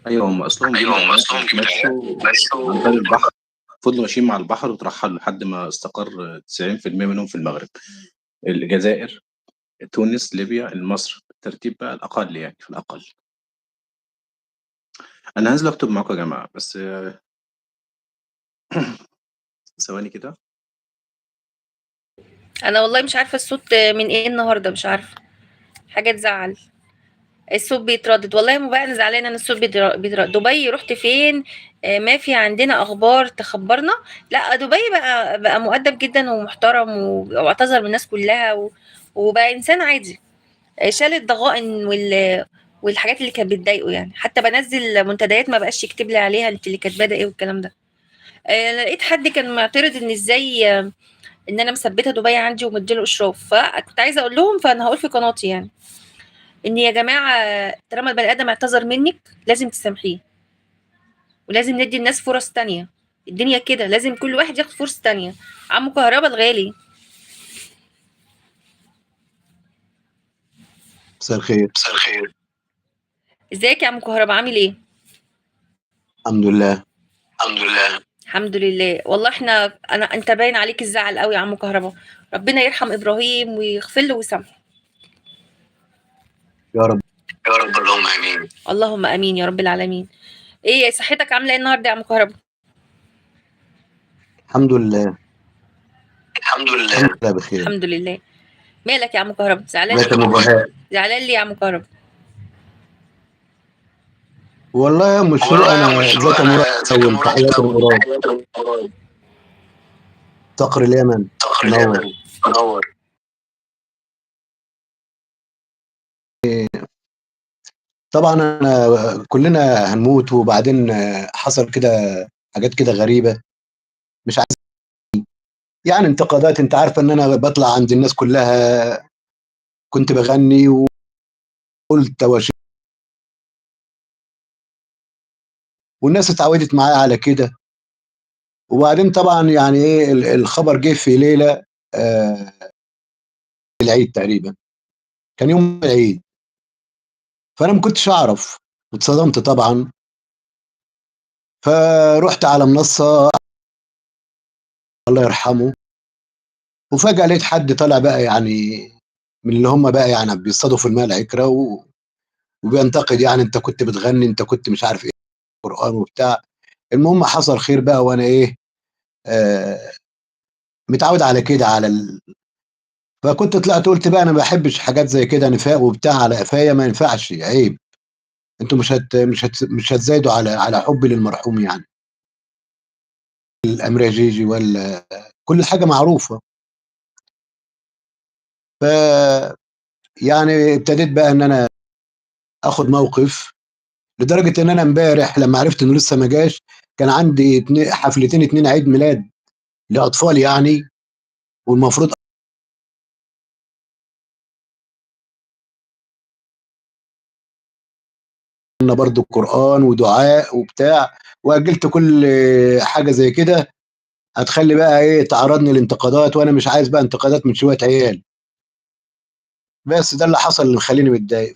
أيوه، هم أصلهم جيل العراق مشوا عن طريق البحر، فضلوا ماشيين مع البحر وترحلوا لحد ما استقر 90% منهم في المغرب، الجزائر، تونس، ليبيا، مصر، بالترتيب بقى الأقل يعني في الأقل. أنا هانزل أكتب معاكم يا جماعة، بس ثواني كده. انا والله مش عارفه الصوت من ايه النهارده، مش عارفه، حاجه تزعل. الصوت بيتردد، والله ما بقى انا زعلانه ان الصوت بيتردد. دبي رحت فين؟ ما في عندنا اخبار تخبرنا. لا دبي بقى مؤدب جدا ومحترم واعتذر من الناس كلها وبقى انسان عادي. شال الضغائن والحاجات اللي كانت بتضايقه، يعني حتى بنزل منتديات ما بقاش يكتب لي عليها انت اللي كاتباه ده ايه والكلام ده. لقيت حد كان معترض ان ازاي ان انا مثبته دبي عندي ومديله اشراف، فكنت عايزه اقول لهم، فانا هقول في قناتي يعني ان يا جماعه طالما البني ادم اعتذر منك لازم تسامحيه، ولازم ندي الناس فرص تانية. الدنيا كده لازم كل واحد ياخد فرصة تانية. عمو كهربا الغالي، مساء الخير. مساء الخير. ازيك يا عمو كهربا، عامل ايه؟ الحمد لله. الحمد لله. الحمد لله. والله انت باين عليك الزعل قوي يا عمو كهربا. ربنا يرحم ابراهيم ويغفر له ويسامحه. يا رب. يا رب اللهم امين. اللهم امين يا رب العالمين. ايه صحتك عامله ايه النهارده يا عمو كهربا؟ الحمد لله. الحمد لله. الحمد لله بخير. الحمد لله. مالك يا عمو كهربا، زعلان؟ ازيك يا ابو بهاء؟ زعلان ليه يا عمو كهربا؟ والله يا ام الشروق، والله يا عم انا الشروق، ازيك يا مراد؟ انا ازيك يا اول مراد؟ تحياتي من اول مراد تحياتي من مراد. صقر اليمن. صقر منور. اليمن. منور. طبعا انا كلنا هنموت، وبعدين حصل كده حاجات كده غريبه، مش عايز يعني انتقادات. انت عارفه ان انا بطلع عند الناس كلها، كنت بغني وقلت والناس اتعودت معايا على كده. وبعدين طبعا يعني ايه الخبر جه في ليله آه العيد تقريبا، كان يوم العيد، فانا ما كنتش اعرف واتصدمت طبعا. فرحت على منصه، الله يرحمه، وفجاه لقيت حد طالع بقى يعني من اللي هم بقى يعني بيصطادوا في الماء العكره وبينتقد، يعني انت كنت بتغني، انت كنت مش عارف ايه، قران وبتاع. المهم حصل خير بقى، وانا ايه آه متعود على كده فكنت طلعت قلت بقى انا ما بحبش حاجات زي كده، نفاق وبتاع على قفايا، ما ينفعش، عيب. انتوا مش هتزايدوا على حبي للمرحوم يعني. الاميره جيجي ولا كل حاجه معروفه. ف يعني ابتديت بقى ان انا اخد موقف، لدرجه ان انا امبارح لما عرفت انه لسه ما جاش، كان عندي حفلتين، اتنين عيد ميلاد لاطفال يعني، والمفروض ان برضو قران ودعاء وبتاع، واجلت كل حاجه زي كده هتخلي بقى ايه تعرضني لانتقادات، وانا مش عايز بقى انتقادات من شويه عيال. بس ده اللي حصل اللي مخليني متضايق.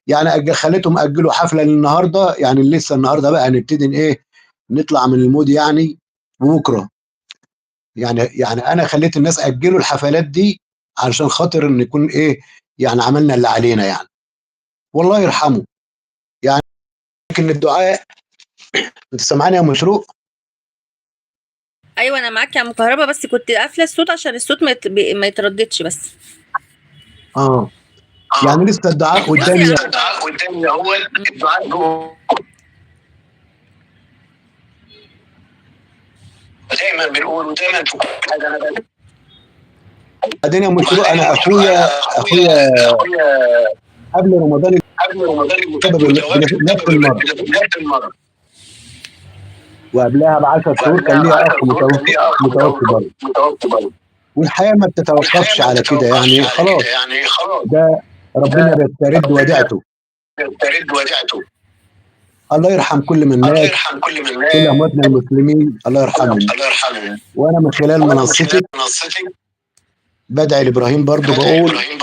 يعني خليتهم اجلوا حفله للنهارده، يعني لسه النهارده بقى هنبتدي ايه نطلع من المود يعني. بكره يعني انا خليت الناس اجلوا الحفلات دي علشان خاطر ان يكون ايه يعني عملنا اللي علينا يعني. والله يرحمه يعني. لكن الدعاء، انت سامعني يا مشروق؟ ايوه انا معاك يا عم كهربا، بس كنت قافله الصوت عشان الصوت ما يترددش بس. اه يعني اه لسه الدعاء بص يا قدامي. عم الدعاء قدامي اهو. الدعاء جوه دايما بنقول، ودايما في كل حاجه انا بقول. بعدين يا مشروق، وبعدين يا انا مشروع، اخويا انا اخويا قبل رمضان قبل رمضان اللي فات بسبب متوفي نفس المرض، بنفس المرض. وقبلها ب10 شهور كان وقبلها ليا اخ ب10 شهور كان ليا اخ متوفي برضه. متوفي برضه. والحياه ما والحياه بتتوقفش ما على كده بتتوقفش يعني، على خلاص. كده يعني، خلاص. ده ربنا ده بيسترد ربنا وديعته. يسترد وديعته. الله يرحم كل من الله مات، يرحم كل من كل مات. امواتنا المسلمين الله يرحمهم. الله يرحمه. وانا من خلال وانا من خلال منصتي منصتي بدعي لابراهيم برضه بدعي بقول لابراهيم